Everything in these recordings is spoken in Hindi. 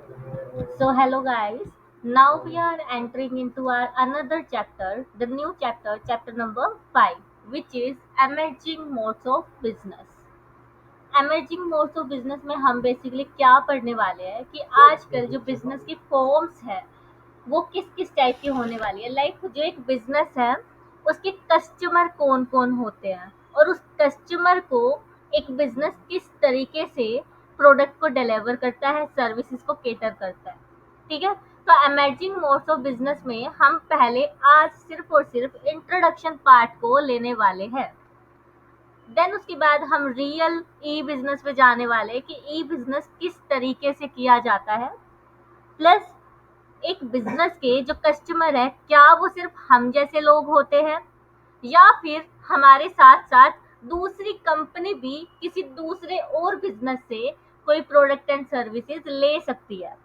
So hello guys. Now we are entering into our another chapter, the new chapter, chapter number 5, which is emerging modes of business. Emerging modes of business में हम बेसिकली क्या पढ़ने वाले हैं कि आजकल जो बिजनेस की फॉर्म्स है वो किस किस टाइप की होने वाली है। लाइक जो एक बिजनेस है उसके कस्टमर कौन कौन होते हैं और उस कस्टमर को एक बिजनेस किस तरीके से प्रोडक्ट को डिलीवर करता है, सर्विसेज को केटर करता है। ठीक है, तो एमर्जिंग मोड्स ऑफ बिजनेस में हम पहले आज सिर्फ और सिर्फ इंट्रोडक्शन पार्ट को लेने वाले हैं। देन उसके बाद हम रियल ई बिजनेस पे जाने वाले हैं कि ई बिजनेस किस तरीके से किया जाता है। प्लस एक बिजनेस के जो कस्टमर है क्या वो सिर्फ हम जैसे लोग होते हैं या फिर हमारे साथ साथ दूसरी कंपनी भी किसी दूसरे और बिजनेस से कोई प्रोडक्ट एंड सर्विसेज ले सकती है।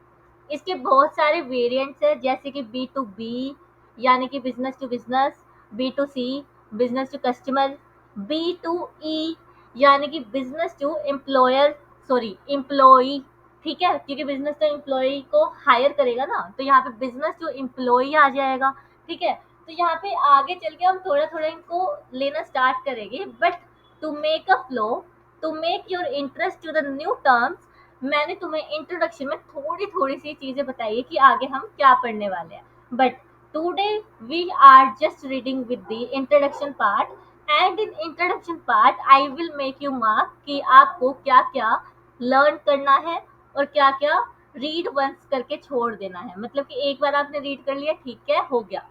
इसके बहुत सारे वेरिएंट्स हैं जैसे कि बी टू बी यानी कि business to business, B to C business to customer, B to E यानी कि business to employer, sorry employee. ठीक है, क्योंकि बिजनेस तो एम्प्लॉय को हायर करेगा ना, तो यहाँ पे बिजनेस टू एम्प्लॉय आ जाएगा। ठीक है, तो यहाँ पे आगे चल के हम थोड़ा थोड़ा इनको लेना स्टार्ट करेंगे, but to make a flow, to make your interest to the new terms, मैंने तुम्हें इंट्रोडक्शन में थोड़ी थोड़ी सी चीजें बताई है कि आगे हम क्या पढ़ने वाले हैं। But today we are just reading with the introduction part, and in introduction part I will make you mark कि आपको क्या क्या लर्न करना है और क्या क्या रीड वंस करके छोड़ देना है। मतलब कि एक बार आपने रीड कर लिया, ठीक है, हो गया।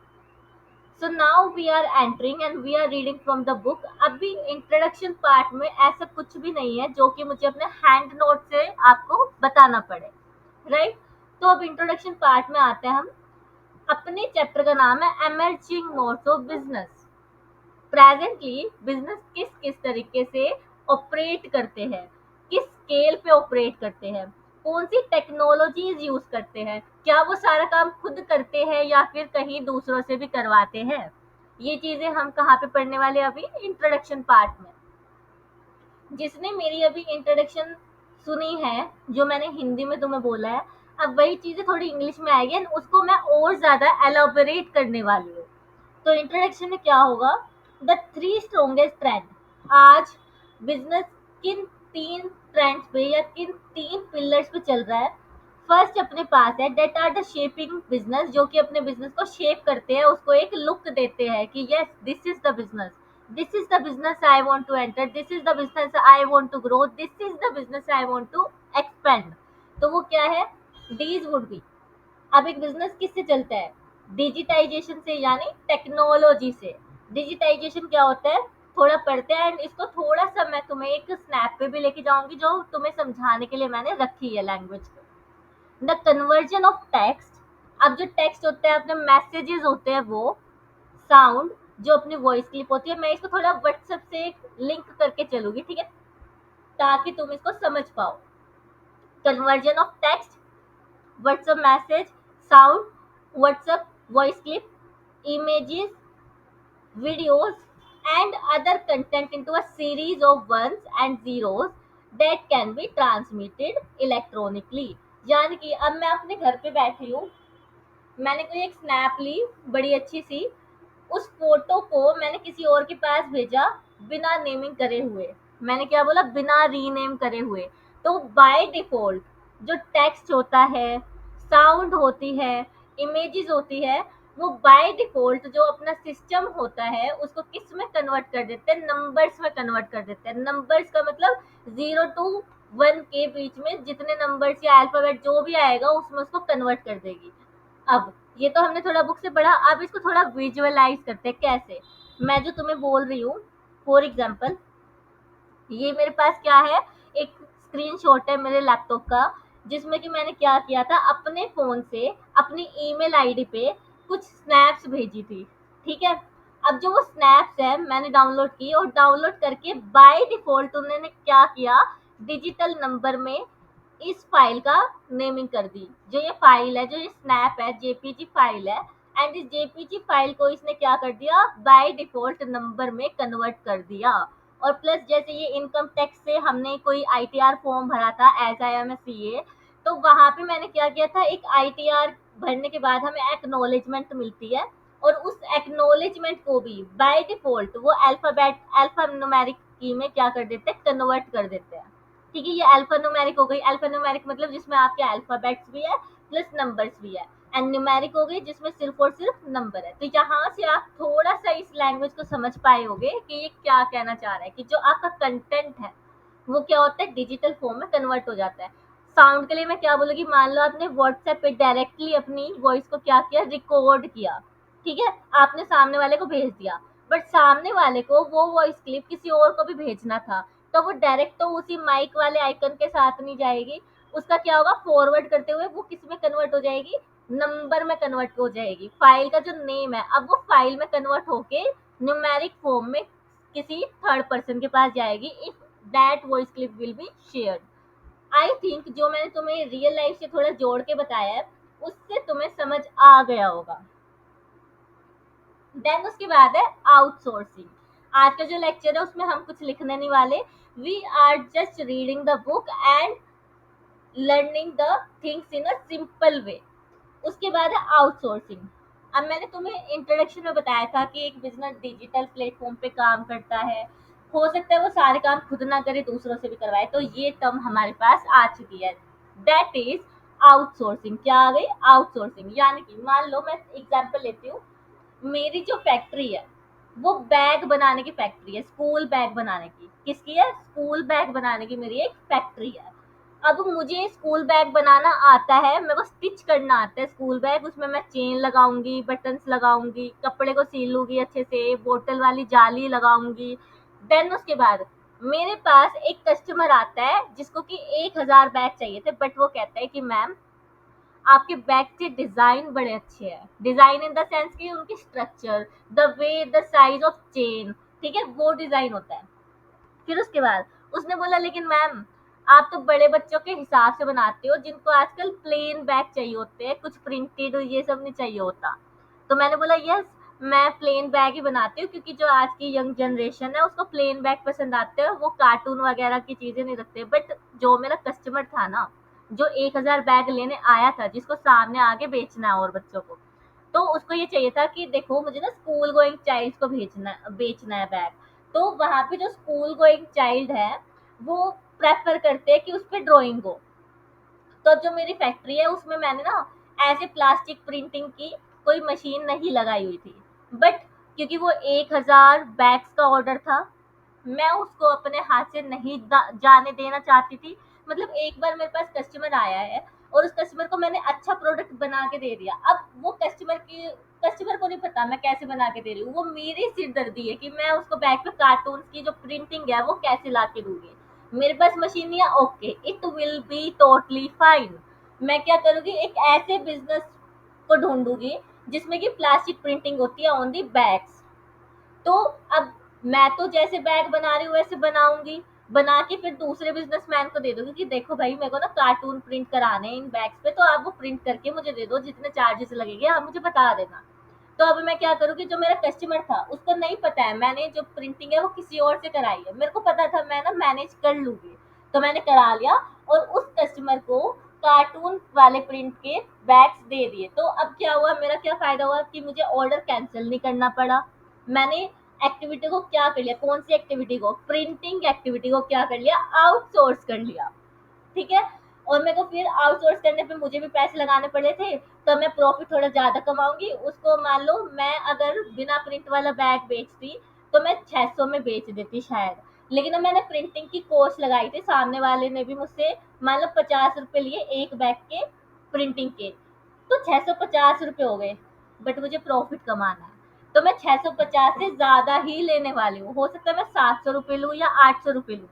So now we are entering and we are reading from the book. अभी इंट्रोडक्शन पार्ट में ऐसा कुछ भी नहीं है जो कि मुझे अपने हैंड नोट से आपको बताना पड़े, राइट। तो अब इंट्रोडक्शन पार्ट में आते हैं हम। अपने चैप्टर का नाम है emerging modes of business. Presently business किस किस तरीके से ऑपरेट करते हैं, किस स्केल पे ऑपरेट करते हैं, कौन सी टेक्नोलॉजीज यूज करते हैं, क्या वो सारा काम खुद करते हैं या फिर कहीं दूसरों से भी करवाते हैं। ये चीजें हम कहाँ पे पढ़ने वाले हैं अभी इंट्रोडक्शन पार्ट में। जिसने मेरी अभी इंट्रोडक्शन सुनी है, जो मैंने हिंदी में तुम्हें बोला है, अब वही चीजें थोड़ी इंग्लिश में आएगी एंड उसको मैं और ज्यादा एलोबरेट करने वाली हूँ। तो इंट्रोडक्शन में क्या होगा, द थ्री स्ट्रोंगेस्ट ट्रेंड। आज बिजनेस किन तीन ट्रेंड्स पे या किन तीन पिलर्स पे चल रहा है। फर्स्ट अपने पास है that are the shaping business, जो कि अपने बिजनेस को शेप करते हैं, उसको एक लुक देते हैं कि yes this is the business, this is the business I want to enter, this is the business I want to grow, this is the business I want to expand. तो वो क्या है, डीज वुड बी। अब एक बिजनेस किससे चलता है, डिजिटाइजेशन से यानी टेक्नोलॉजी से। डिजिटाइजेशन क्या होता है, थोड़ा पढ़ते हैं एंड इसको थोड़ा सा मैं तुम्हें एक स्नैप पे भी लेके जाऊंगी जो तुम्हें समझाने के लिए मैंने रखी है लैंग्वेज पे। The conversion of text. अब जो टेक्स्ट होते हैं अपने मैसेजेस होते हैं वो, साउंड जो अपनी वॉइस क्लिप होती है, मैं इसको थोड़ा व्हाट्सएप से लिंक करके चलूंगी, ठीक है, ताकि तुम इसको समझ पाओ। Conversion of text, WhatsApp message, sound, WhatsApp voice clip, images, videos, and other content into a series of ones and zeros that can be transmitted electronically। यानी कि अब मैं अपने घर पे बैठी हूँ, मैंने कोई एक स्नैप ली बड़ी अच्छी सी, उस फोटो को मैंने किसी और के पास भेजा बिना नेमिंग करे हुए। मैंने क्या बोला, बिना रीनेम करे हुए। तो बाय डिफॉल्ट जो टेक्स्ट होता है, साउंड होती है, इमेजेस होती है, वो बाय डिफॉल्ट जो अपना सिस्टम होता है उसको किस में कन्वर्ट कर देते हैं, नंबर्स में कन्वर्ट कर देते हैं। नंबर्स का मतलब 0 to 1 के बीच में जितने नंबर्स या अल्फाबेट जो भी आएगा उसमें उसको कन्वर्ट कर देगी। अब ये तो हमने थोड़ा बुक से पढ़ा, अब इसको थोड़ा विजुअलाइज करते हैं कैसे। मैं जो तुम्हें बोल रही हूँ, फॉर एग्जाम्पल ये मेरे पास क्या है, एक स्क्रीनशॉट है मेरे लैपटॉप का, जिसमें कि मैंने क्या किया था, अपने फोन से अपनी ईमेल आईडी पे कुछ स्नैप्स भेजी थी। ठीक है, अब जो वो स्नैप्स है मैंने डाउनलोड की और डाउनलोड करके बाय डिफॉल्ट उन्होंने क्या किया, डिजिटल नंबर में इस फाइल का नेमिंग कर दी। जो ये फाइल है, जो ये स्नैप है, जेपीजी फाइल है, एंड इस जेपीजी फाइल को इसने क्या कर दिया, बाय डिफॉल्ट नंबर में कन्वर्ट कर दिया। और प्लस जैसे ये इनकम टैक्स से हमने कोई आईटीआर फॉर्म भरा था as I am a CA, तो वहां पे मैंने क्या किया था, एक आईटीआर भरने के बाद हमें एक्नॉलेजमेंट मिलती है, और उस एक्नॉलेजमेंट को भी बाय डिफॉल्ट वो अल्फा न्यूमेरिक की में क्या कर देते हैं, कन्वर्ट कर देते हैं। ठीक है, ये अल्फा न्यूमेरिक हो गई। अल्फा न्यूमेरिक मतलब जिसमें आपके अल्फाबेट्स भी है प्लस नंबर्स भी है। एंड न्यूमेरिक हो गई जिसमें सिर्फ और सिर्फ नंबर है। तो यहाँ से आप थोड़ा सा इस लैंग्वेज को समझ पाए होगे कि ये क्या कहना चाह रहा है, कि जो आपका कंटेंट है वो क्या होता है, डिजिटल फॉर्म में कन्वर्ट हो जाता है। साउंड के लिए मैं क्या बोलूँगी, मान लो आपने व्हाट्सएप पे डायरेक्टली अपनी वॉइस को क्या किया, रिकॉर्ड किया। ठीक है, आपने सामने वाले को भेज दिया, बट सामने वाले को वो वॉइस क्लिप किसी और को भी भेजना था, तो वो डायरेक्ट तो उसी माइक वाले आइकन के साथ नहीं जाएगी। उसका क्या होगा, फॉरवर्ड करते हुए वो किस में कन्वर्ट हो जाएगी, नंबर में कन्वर्ट हो जाएगी। फाइल का जो नेम है अब वो फाइल में कन्वर्ट होके न्यूमेरिक फॉर्म में किसी थर्ड पर्सन के पास जाएगी, if that voice clip will be shared. I think जो मैंने तुम्हें रियल लाइफ से थोड़ा जोड़ के बताया है उससे तुम्हें समझ आ गया होगा। देन उसके बाद है आउटसोर्सिंग। आज का जो लेक्चर है उसमें हम कुछ लिखने नहीं वाले, we are just reading the book and learning the things in a simple way. उसके बाद है आउटसोर्सिंग। अब मैंने तुम्हें इंट्रोडक्शन में बताया था कि एक बिजनेस डिजिटल प्लेटफॉर्म पे काम करता है, हो सकता है वो सारे काम खुद ना करे, दूसरों से भी करवाए, तो ये टर्म हमारे पास आ चुकी है, दैट इज आउटसोर्सिंग। क्या आ गई, आउटसोर्सिंग। यानी कि मान लो मैं एग्जांपल लेती हूँ, मेरी जो फैक्ट्री है वो बैग बनाने की फैक्ट्री है, स्कूल बैग बनाने की। किसकी है, स्कूल बैग बनाने की मेरी एक फैक्ट्री है। अब मुझे स्कूल बैग बनाना आता है, मेरे को स्टिच करना आता है स्कूल बैग, उसमें मैं चेन लगाऊंगी, बटन्स लगाऊंगी, कपड़े को सीलूंगी अच्छे से, बोतल वाली जाली लगाऊंगी। देन उसके बाद मेरे पास एक कस्टमर आता है जिसको कि 1,000 बैग चाहिए थे, बट वो कहता है कि मैम आपके बैग के डिजाइन बड़े अच्छे हैं। डिजाइन इन द सेंस कि उनकी structure, the way, the size of chain, ठीक है, वो डिजाइन होता है। फिर उसके बाद उसने बोला लेकिन मैम आप तो बड़े बच्चों के हिसाब से बनाते हो जिनको आजकल प्लेन बैग चाहिए होते हैं, कुछ प्रिंटेड ये सब नहीं चाहिए होता। तो मैंने बोला यस, मैं प्लेन बैग ही बनाती हूँ, क्योंकि जो आज की यंग जनरेशन है उसको प्लेन बैग पसंद आते हैं, वो कार्टून वगैरह की चीजें नहीं रखते। बट जो मेरा कस्टमर था ना, जो 1,000 बैग लेने आया था, जिसको सामने आगे बेचना है और बच्चों को, तो उसको ये चाहिए था कि देखो मुझे ना स्कूल गोइंग चाइल्ड को भेजना बेचना है बैग। तो वहां पे जो स्कूल गोइंग चाइल्ड है वो प्रेफर करते हैं कि उस पर ड्राइंग हो। तो अब जो मेरी फैक्ट्री है उसमें मैंने ना ऐसे प्लास्टिक प्रिंटिंग की कोई मशीन नहीं लगाई हुई थी, बट क्योंकि वो 1,000 बैग्स का ऑर्डर था, मैं उसको अपने हाथ से नहीं जाने देना चाहती थी। मतलब एक बार मेरे पास कस्टमर आया है और उस कस्टमर को मैंने अच्छा प्रोडक्ट बना के दे दिया। अब वो कस्टमर को नहीं पता मैं कैसे बना के दे रही हूँ, वो मेरी सिरदर्दी है कि मैं उसको बैग पे कार्टून की जो प्रिंटिंग है वो कैसे ला के दूंगी। मेरे पास मशीन नहीं है, okay, it will be totally fine. मैं क्या करूंगी, एक ऐसे बिजनेस को ढूंढूंगी जिसमें कि प्लास्टिक प्रिंटिंग होती है ऑन दी बैग्स। तो अब मैं तो जैसे बैग बना रही हूँ वैसे बनाऊंगी, बना के फिर दूसरे बिजनेसमैन को दे दूंगी कि देखो भाई मेरे को ना कार्टून प्रिंट कराने हैं इन बैग्स पे, तो आप वो प्रिंट करके मुझे दे दो, जितने चार्जेस लगेंगे आप मुझे बता देना। तो अब मैं क्या करूँगी, जो मेरा कस्टमर था उसको नहीं पता है मैंने जो प्रिंटिंग है वो किसी और से कराई है, मेरे को पता था मैं ना मैनेज कर लूंगी, तो मैंने करा लिया और उस कस्टमर को कार्टून वाले प्रिंट के बैग्स दे दिए। तो अब क्या हुआ, मेरा क्या फायदा हुआ कि मुझे ऑर्डर कैंसिल नहीं करना पड़ा। मैंने एक्टिविटी को क्या कर लिया, कौन सी एक्टिविटी को, प्रिंटिंग एक्टिविटी को क्या कर लिया, आउटसोर्स कर लिया। ठीक है, और मेरे को फिर आउटसोर्स करने पे मुझे भी पैसे लगाने पड़े थे, तो मैं प्रॉफिट थोड़ा ज्यादा कमाऊंगी। उसको मान लो मैं अगर बिना प्रिंट वाला बैग बेचती तो मैं 600 में बेच देती शायद, लेकिन अब मैंने प्रिंटिंग की कॉस्ट लगाई थी, सामने वाले ने भी मुझसे मान लो 50 रुपए लिए एक बैग के प्रिंटिंग के, तो 650 रुपये हो गए, बट मुझे प्रॉफिट कमाना है, तो मैं 650 से ज्यादा ही लेने वाली हूँ। हो सकता है मैं 700 रुपये लूँ या 800 रुपये लूँ,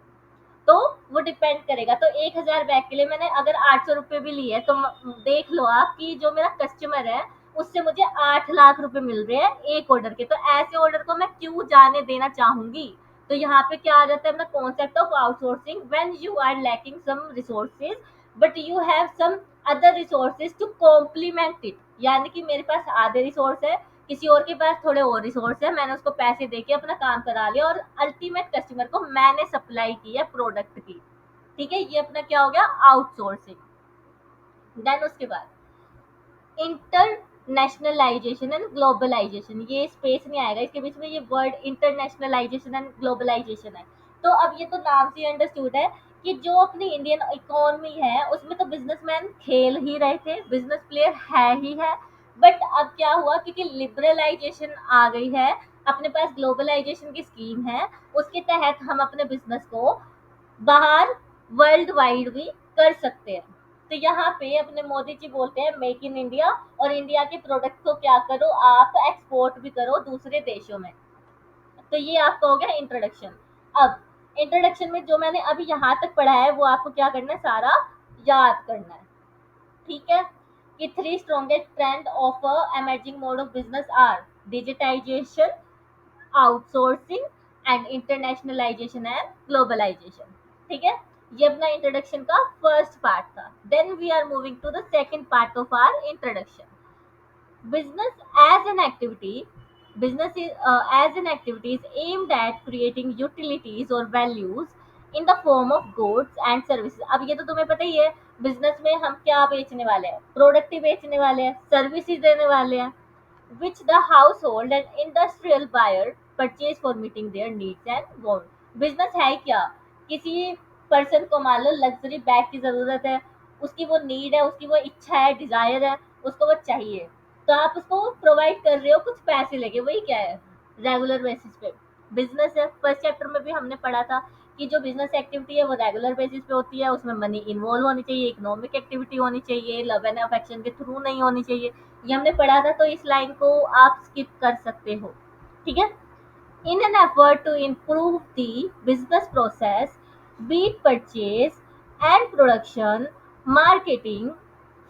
तो वो डिपेंड करेगा। तो 1,000 बैग के लिए मैंने अगर 800 रुपये भी लिए तो देख लो आप कि जो मेरा कस्टमर है उससे मुझे 8 लाख रुपए मिल रहे हैं एक ऑर्डर के, तो ऐसे ऑर्डर को मैं क्यों जाने देना चाहूंगी। तो यहाँ पे क्या आ जाता है अपना concept of outsourcing, when you are lacking some resources but you have some other resources to complement it. यानी कि मेरे पास आधे रिसोर्स है, किसी और के पास थोड़े और रिसोर्स है, मैंने उसको पैसे देके अपना काम करा लिया और अल्टीमेट कस्टमर को मैंने सप्लाई की है प्रोडक्ट की। ठीक है, ये अपना क्या हो गया, आउटसोर्सिंग। देन उसके बाद इंटरनेशनलाइजेशन एंड ग्लोबलाइजेशन, ये स्पेस नहीं आएगा इसके बीच में, ये वर्ड इंटरनेशनलाइजेशन एंड ग्लोबलाइजेशन है। तो अब ये तो नाम से अंडरस्टूड है कि जो अपनी इंडियन इकोनॉमी है उसमें तो बिजनेसमैन खेल ही रहे थे, बिजनेस प्लेयर है ही है। बट अब क्या हुआ, क्योंकि लिबरलाइजेशन आ गई है, अपने पास ग्लोबलाइजेशन की स्कीम है, उसके तहत हम अपने बिजनेस को बाहर वर्ल्ड वाइड भी कर सकते हैं। तो यहाँ पे अपने मोदी जी बोलते हैं मेक इन इंडिया, और इंडिया के प्रोडक्ट को क्या करो आप एक्सपोर्ट भी करो दूसरे देशों में। तो ये आपका हो गया इंट्रोडक्शन। अब इंट्रोडक्शन में जो मैंने अभी यहाँ तक पढ़ा है वो आपको क्या करना है, सारा याद करना है। ठीक है, कि three strongest trend of emerging mode of business are digitisation, outsourcing and internationalisation and globalisation. ठीक है, ये अपना इंट्रोडक्शन का फर्स्ट पार्ट था। Then we are moving to the second part of our introduction. Business as an activity, business is, as an activity is aimed at creating utilities or values in the form of goods and services। अब ये तो तुम्हें पता ही है, बिजनेस में हम क्या बेचने वाले हैं, प्रोडक्ट ही बेचने वाले हैं, सर्विसेज देने वाले हैं, which the household and industrial buyer purchase for meeting their needs and wants। Business है क्या, किसी पर्सन को मान लो लग्जरी बैग की जरूरत है, उसकी वो नीड है, उसकी वो इच्छा है, डिजायर है, उसको वो चाहिए, तो आप उसको प्रोवाइड कर रहे हो कुछ पैसे लेके, वही क्या है, रेगुलर बेसिस पे बिजनेस है। फर्स्ट चैप्टर में भी हमने पढ़ा था कि जो बिजनेस एक्टिविटी है वो रेगुलर बेसिस पे होती है, उसमें मनी इन्वॉल्व होनी चाहिए, इकोनॉमिक एक्टिविटी होनी चाहिए, लव एंड अफेक्शन के थ्रू नहीं होनी चाहिए। ये हमने पढ़ा था, तो इस लाइन को आप स्किप कर सकते हो। ठीक है, in an effort to improve the business process, be it purchase and production, marketing,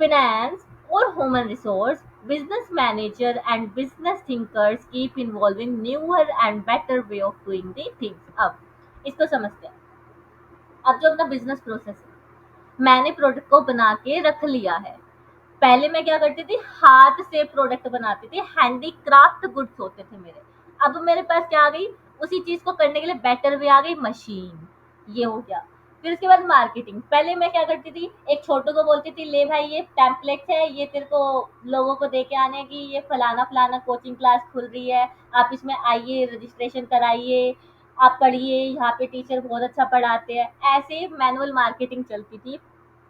finance, or human resource, business manager and business thinkers keep involving newer and better way of doing the things। अब इसको समझते हैं। अब जो अपना बिजनेस प्रोसेस है, मैंने प्रोडक्ट को बना के रख लिया है। पहले मैं क्या करती थी, हाथ से प्रोडक्ट बनाती थी, हैंडीक्राफ्ट गुड्स होते थे मेरे। अब मेरे पास क्या आ गई, उसी चीज को करने के लिए बेटर वे आ गई, मशीन। ये हो गया। फिर उसके बाद मार्केटिंग, पहले मैं क्या करती थी, एक छोटू को बोलती थी ले भाई ये टेम्पलेट है, ये तेरे को लोगों को दे के आने की, ये फलाना फलाना कोचिंग क्लास खुल रही है, आप इसमें आइए, रजिस्ट्रेशन कराइए, आप पढ़िए, यहाँ पे टीचर बहुत अच्छा पढ़ाते हैं। ऐसे मैनुअल मार्केटिंग चलती थी,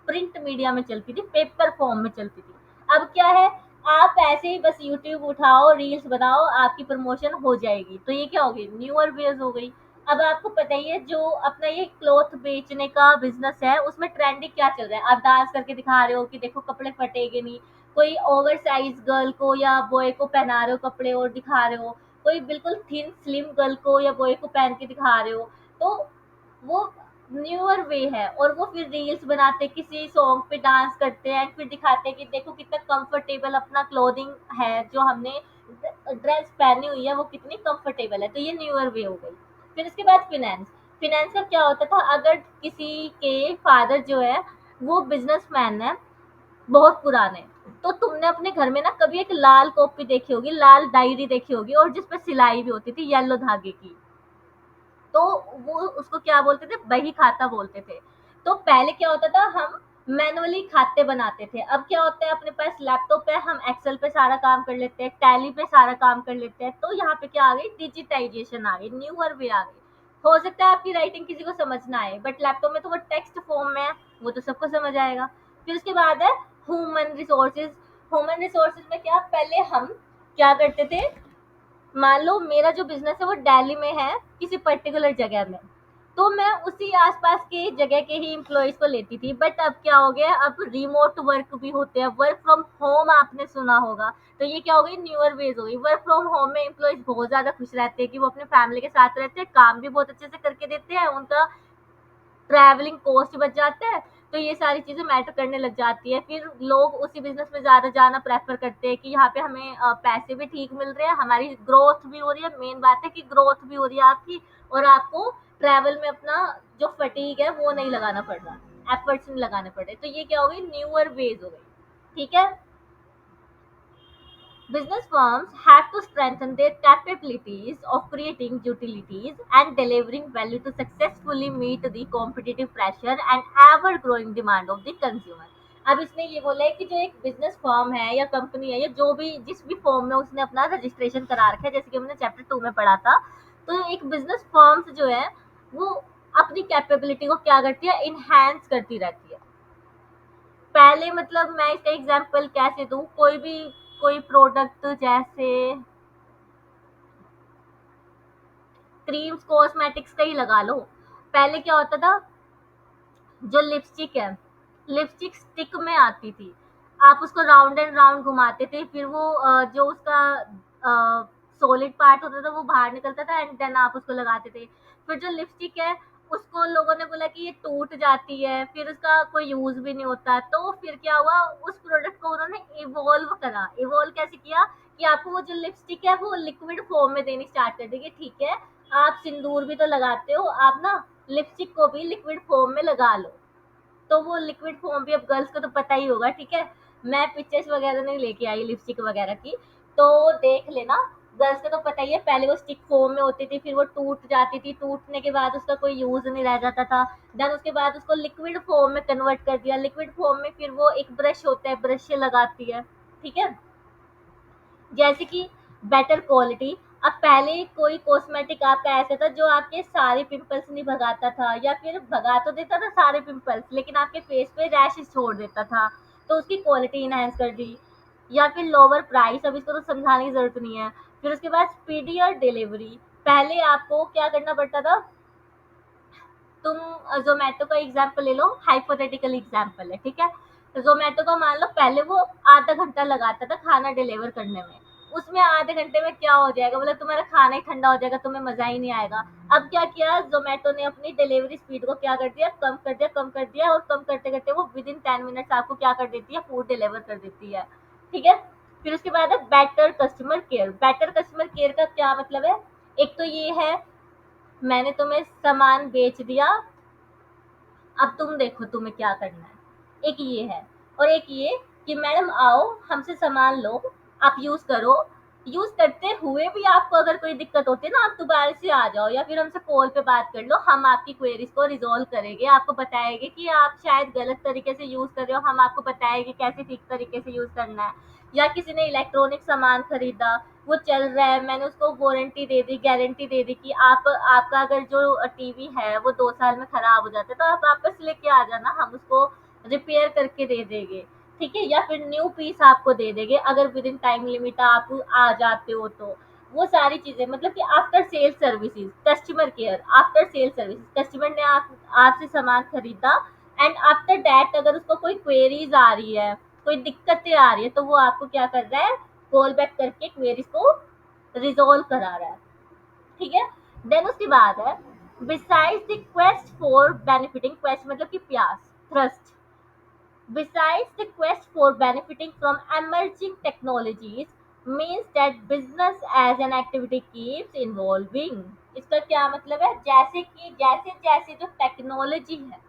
प्रिंट मीडिया में चलती थी, पेपर फॉर्म में चलती थी। अब क्या है, आप ऐसे ही बस यूट्यूब उठाओ, रील्स बनाओ, आपकी प्रमोशन हो जाएगी। तो ये क्या हो गई, न्यूअर वेज हो गई। अब आपको पता ही है, जो अपना ये क्लॉथ बेचने का बिजनेस है उसमें ट्रेंडिंग क्या चल रहा है, आप डांस करके दिखा रहे हो कि देखो कपड़े फटेंगे नहीं, कोई ओवर साइज गर्ल को या बॉय को पहना रहे हो कपड़े और दिखा रहे हो, कोई बिल्कुल थिन स्लिम गर्ल को या बॉय को पहन के दिखा रहे हो। तो वो न्यूअर वे है, और वो फिर रील्स बनाते, किसी सॉन्ग पे डांस करते हैं, फिर दिखाते हैं कि देखो कितना कंफर्टेबल अपना क्लोथिंग है, जो हमने ड्रेस पहनी हुई है वो कितनी कंफर्टेबल है। तो ये न्यूअर वे हो गई। फिर उसके बाद फिनेंस, फिनेंस का क्या होता था, अगर किसी के फादर जो है वो बिजनेसमैन है, बहुत पुराने, तो तुमने अपने घर में ना कभी एक लाल कॉपी देखी होगी, लाल डायरी देखी होगी, और जिसपे सिलाई भी होती थी येलो धागे की। तो वो उसको क्या बोलते थे, बही खाता बोलते थे। तो पहले क्या होता था, हम मैनुअली खाते बनाते थे। अब क्या होता है, अपने पास लैपटॉप है, हम एक्सेल पे सारा काम कर लेते हैं, टैली पे सारा काम कर लेते हैं। तो यहाँ पे क्या आ गई, डिजिटाइजेशन आ गई, न्यूअर वे आ गई। हो सकता है आपकी राइटिंग किसी को समझ ना आए, बट लैपटॉप में तो वो टेक्स्ट फॉर्म में है, वो तो सबको समझ आएगा। फिर उसके बाद है ह्यूमन रिसोर्सेज। ह्यूमन रिसोर्सेज में क्या, पहले हम क्या करते थे, मान लो मेरा जो बिजनेस है वो दिल्ली में है, किसी पर्टिकुलर जगह में, तो मैं उसी आसपास के जगह के ही एम्प्लॉयज को लेती थी। बट अब क्या हो गया, अब रिमोट वर्क भी होते हैं, वर्क फ्रॉम होम आपने सुना होगा। तो ये क्या हो गई, न्यूअर वेज हो गई। वर्क फ्रॉम होम में एम्प्लॉयज बहुत ज्यादा खुश रहते हैं कि वो अपने फैमिली के साथ रहते हैं, काम भी बहुत अच्छे से करके देते हैं, उनका ट्रैवलिंग कॉस्ट बच जाता है। तो ये सारी चीजें मैटर करने लग जाती है, फिर लोग उसी बिजनेस में ज्यादा जाना प्रेफर करते हैं कि यहाँ पे हमें पैसे भी ठीक मिल रहे हैं, हमारी ग्रोथ भी हो रही है, मेन बात है कि ग्रोथ भी हो रही है आपकी, और आपको ट्रैवल में अपना जो फटीग है वो नहीं लगाना पड़ रहा, एफर्ट्स नहीं लगाने पड़ रहे। तो ये क्या हो गई, न्यूअर वेज हो गई। ठीक है, business firms have to strengthen their capabilities of creating utilities and delivering value to successfully meet the competitive pressure and ever growing demand of the consumer। अब इसने ये बोला है कि जो एक बिजनेस फर्म है या कंपनी है या जो भी जिस भी फॉर्म में उसने अपना रजिस्ट्रेशन करा रखा है, जैसे कि हमने चैप्टर 2 में पढ़ा था, तो एक बिजनेस फर्म्स जो है वो अपनी कैपेबिलिटी को क्या करती है, इनहैंस करती रहती है। पहले मतलब मैं इसका एग्जांपल कैसे दूं, कोई प्रोडक्ट जैसे क्रीम्स कॉस्मेटिक्स का ही लगा लो। पहले क्या होता था, जो लिपस्टिक है, लिपस्टिक स्टिक में आती थी, आप उसको राउंड एंड राउंड घुमाते थे, फिर वो जो उसका सॉलिड पार्ट होता था वो बाहर निकलता था एंड देन आप उसको लगाते थे। फिर जो लिपस्टिक है उसको लोगों ने बोला कि ये टूट जाती है, फिर उसका कोई यूज भी नहीं होता, तो फिर क्या हुआ, उस प्रोडक्ट को उन्होंने इवॉल्व करा। इवॉल्व कैसे किया कि आपको वो जो लिपस्टिक है वो लिक्विड फॉर्म में देनी स्टार्ट कर देगी। ठीक है, आप सिंदूर भी तो लगाते हो, आप ना लिपस्टिक को भी लिक्विड फॉर्म में लगा लो। तो वो लिक्विड फॉर्म भी अब गर्ल्स को तो पता ही होगा, ठीक है। मैं पिक्चर्स वगैरह नहीं लेके आई लिपस्टिक वगैरह की, तो देख लेना। गर्ल्स को तो पता ही है, पहले वो स्टिक फॉर्म में होती थी, फिर वो टूट जाती थी, टूटने के बाद उसका कोई यूज नहीं रह जाता था। देन उसके बाद उसको लिक्विड फॉर्म में कन्वर्ट कर दिया, लिक्विड फॉर्म में फिर वो एक ब्रश होता है, ब्रश से लगाती है। ठीक है, जैसे कि बेटर क्वालिटी। अब पहले कोई कॉस्मेटिक आपका ऐसा था जो आपके सारे पिंपल्स नहीं भगाता था, या फिर भगा तो देता था सारे पिंपल्स लेकिन आपके फेस पे रैशेस छोड़ देता था, तो उसकी क्वालिटी इनहेंस कर दी। या फिर लोअर प्राइस, अब इसको तो समझाने की जरूरत नहीं है। फिर उसके बाद स्पीडियर डिलीवरी। पहले आपको क्या करना पड़ता था, तुम जोमेटो का एग्जाम्पल ले लो, हाइपोथेटिकल एग्जाम्पल है, ठीक है। जोमेटो का मान लो पहले वो आधा घंटा लगाता था खाना डिलीवर करने में, उसमें आधे घंटे में क्या हो जाएगा, मतलब तुम्हारा खाना ही ठंडा हो जाएगा, तुम्हें मजा ही नहीं आएगा। अब क्या किया जोमेटो ने, अपनी डिलीवरी स्पीड को क्या कर दिया, कम कर दिया, कम कर दिया, और कम करते करते वो विद इन 10 मिनट्स आपको क्या कर देती है, फूड डिलीवर कर देती है। ठीक है, फिर उसके बाद है better customer care. Better customer care का क्या मतलब है, एक तो ये है मैंने तुम्हें सामान बेच दिया, अब तुम देखो तुम्हें क्या करना है, एक ये है। और एक ये कि मैडम आओ हमसे सामान लो, आप यूज करो, यूज करते हुए भी आपको अगर कोई दिक्कत होती है ना, आप दोबारा से आ जाओ या फिर हमसे कॉल पे बात कर लो, हम आपकी क्वेरीज को रिजोल्व करेंगे, आपको बताएंगे कि आप शायद गलत तरीके से यूज कर रहे हो, हम आपको बताएंगे कैसे ठीक तरीके से यूज करना है। या किसी ने इलेक्ट्रॉनिक सामान खरीदा, वो चल रहा है, मैंने उसको वारंटी दे दी, गारंटी दे दी कि आप आपका अगर जो टीवी है वो 2 साल में खराब हो जाता है तो आप वापस लेके आ जाना, हम उसको रिपेयर करके दे देंगे। ठीक है, या फिर न्यू पीस आपको दे देंगे अगर विद इन टाइम लिमिट आप आ जाते हो तो। वो सारी चीजें मतलब कि after sale services, customer care, after sale services, customer ने आपसे सामान खरीदा एंड आफ्टर दैट अगर उसको कोई क्वेरीज आ रही है, कोई दिक्कतें आ रही है, तो वो आपको क्या कर रहा है, कॉल बैक करके क्वेरीज को रिजोल्व करा रहा है। ठीक है, देन उसके बाद है besides the quest for benefiting, quest मतलब कि प्यास, thrust. Besides the quest for benefiting from emerging technologies means that business as an activity keeps evolving। इसका क्या मतलब है, जैसे कि जैसे जैसे जो टेक्नोलॉजी है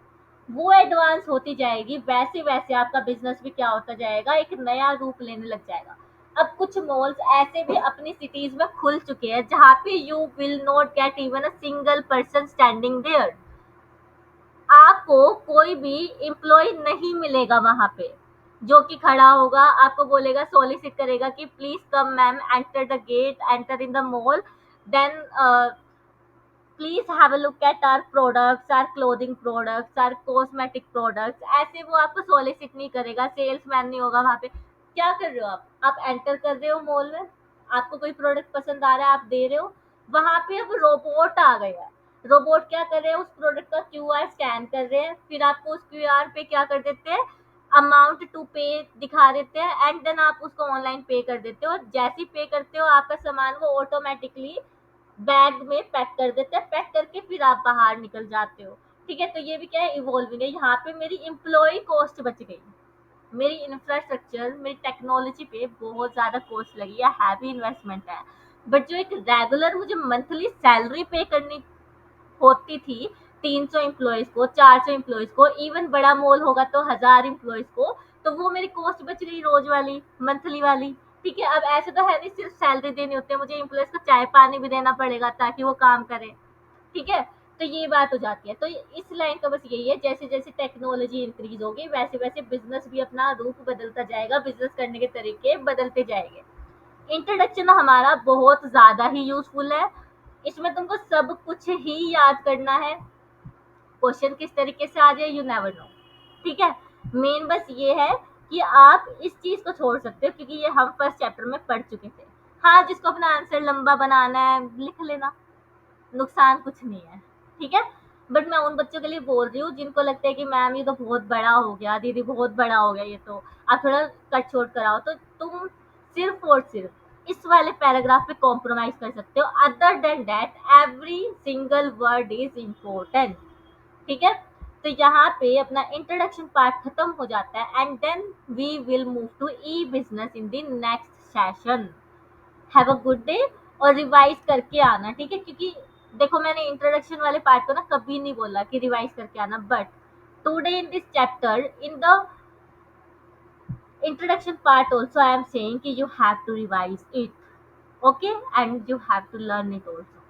वो एडवांस होती जाएगी, वैसे वैसे आपका बिजनेस भी क्या होता जाएगा, एक नया रूप लेने लग जाएगा। अब कुछ मॉल्स ऐसे भी अपनी सिटीज में खुल चुके हैं जहाँ पे you will not get even a single person standing there. आपको कोई भी एम्प्लॉय नहीं मिलेगा वहां पे जो कि खड़ा होगा, आपको बोलेगा, सोलिसिट करेगा कि please come ma'am, enter the gate, enter in the mall, then please have a look at our products, our clothing products, our cosmetic products. ऐसे वो आपको सोलिसिट नहीं करेगा, सेल्समैन नहीं होगा वहां पे। क्या कर रहे हो आप एंटर कर रहे हो मॉल में, आपको कोई प्रोडक्ट पसंद आ रहा है, आप दे रहे हो, वहां पे अब रोबोट आ गया है। रोबोट क्या कर रहे हैं, उस प्रोडक्ट का क्यूआर स्कैन कर रहे हैं, फिर आपको उस क्यूआर पे क्या कर देते हैं, अमाउंट टू पे दिखा देते हैं एंड देन आप उसको ऑनलाइन पे कर देते हो, और जैसे ही पे करते हो आपका सामान वो ऑटोमेटिकली बैग में पैक कर देते हैं, पैक करके फिर आप बाहर निकल जाते हो। ठीक है, तो ये भी क्या है, इवॉल्विंग है। यहाँ पे मेरी एम्प्लॉय कॉस्ट बच गई, मेरी इंफ्रास्ट्रक्चर, मेरी टेक्नोलॉजी पे बहुत ज्यादा कॉस्ट लगी है, हैवी इन्वेस्टमेंट है। बट जो एक रेगुलर मुझे मंथली सैलरी पे करनी होती थी, 300 एम्प्लॉयज को, 400 एम्प्लॉयज को, इवन बड़ा मॉल होगा तो 1000 एम्प्लॉयज को, तो वो मेरी कॉस्ट बच गई रोज वाली, मंथली वाली। ठीक है, अब ऐसे तो है नहीं सिर्फ सैलरी देनी होती है, मुझे एम्प्लॉयज को चाय पानी भी देना पड़ेगा ताकि वो काम करें। ठीक है, तो ये बात हो जाती है। तो इस लाइन का बस यही है, जैसे जैसे टेक्नोलॉजी इंक्रीज होगी वैसे वैसे बिजनेस भी अपना रूप बदलता जाएगा, बिजनेस करने के तरीके बदलते जाएंगे। इंट्रोडक्शन हमारा बहुत ज्यादा ही यूजफुल है। इसमें तुमको सब कुछ ही याद करना है, क्वेश्चन किस तरीके से आ जाए यू नेवर नो। ठीक है, मेन बस ये है कि आप इस चीज को छोड़ सकते हो क्योंकि ये हम फर्स्ट चैप्टर में पढ़ चुके थे। हाँ, जिसको अपना आंसर लंबा बनाना है लिख लेना, नुकसान कुछ नहीं है। ठीक है, बट मैं उन बच्चों के लिए बोल रही हूँ जिनको लगता है कि मैम ये तो बहुत बड़ा हो गया, दीदी बहुत बड़ा हो गया, ये तो आप थोड़ा कट छोट कराओ, तो तुम सिर्फ और सिर्फ इस वाले पैराग्राफ पे कॉम्प्रोमाइज कर सकते हो। Other than that every single word is important. ठीक है, तो यहाँ पे अपना इंट्रोडक्शन पार्ट खत्म हो जाता है and then we will move to e business in the next session. Have a good day, और रिवाइज करके आना। ठीक है, क्योंकि देखो मैंने इंट्रोडक्शन वाले पार्ट को ना कभी नहीं बोला कि रिवाइज करके आना, but today in this chapter in the introduction part also I am saying कि you have to revise it, okay, and you have to learn it also.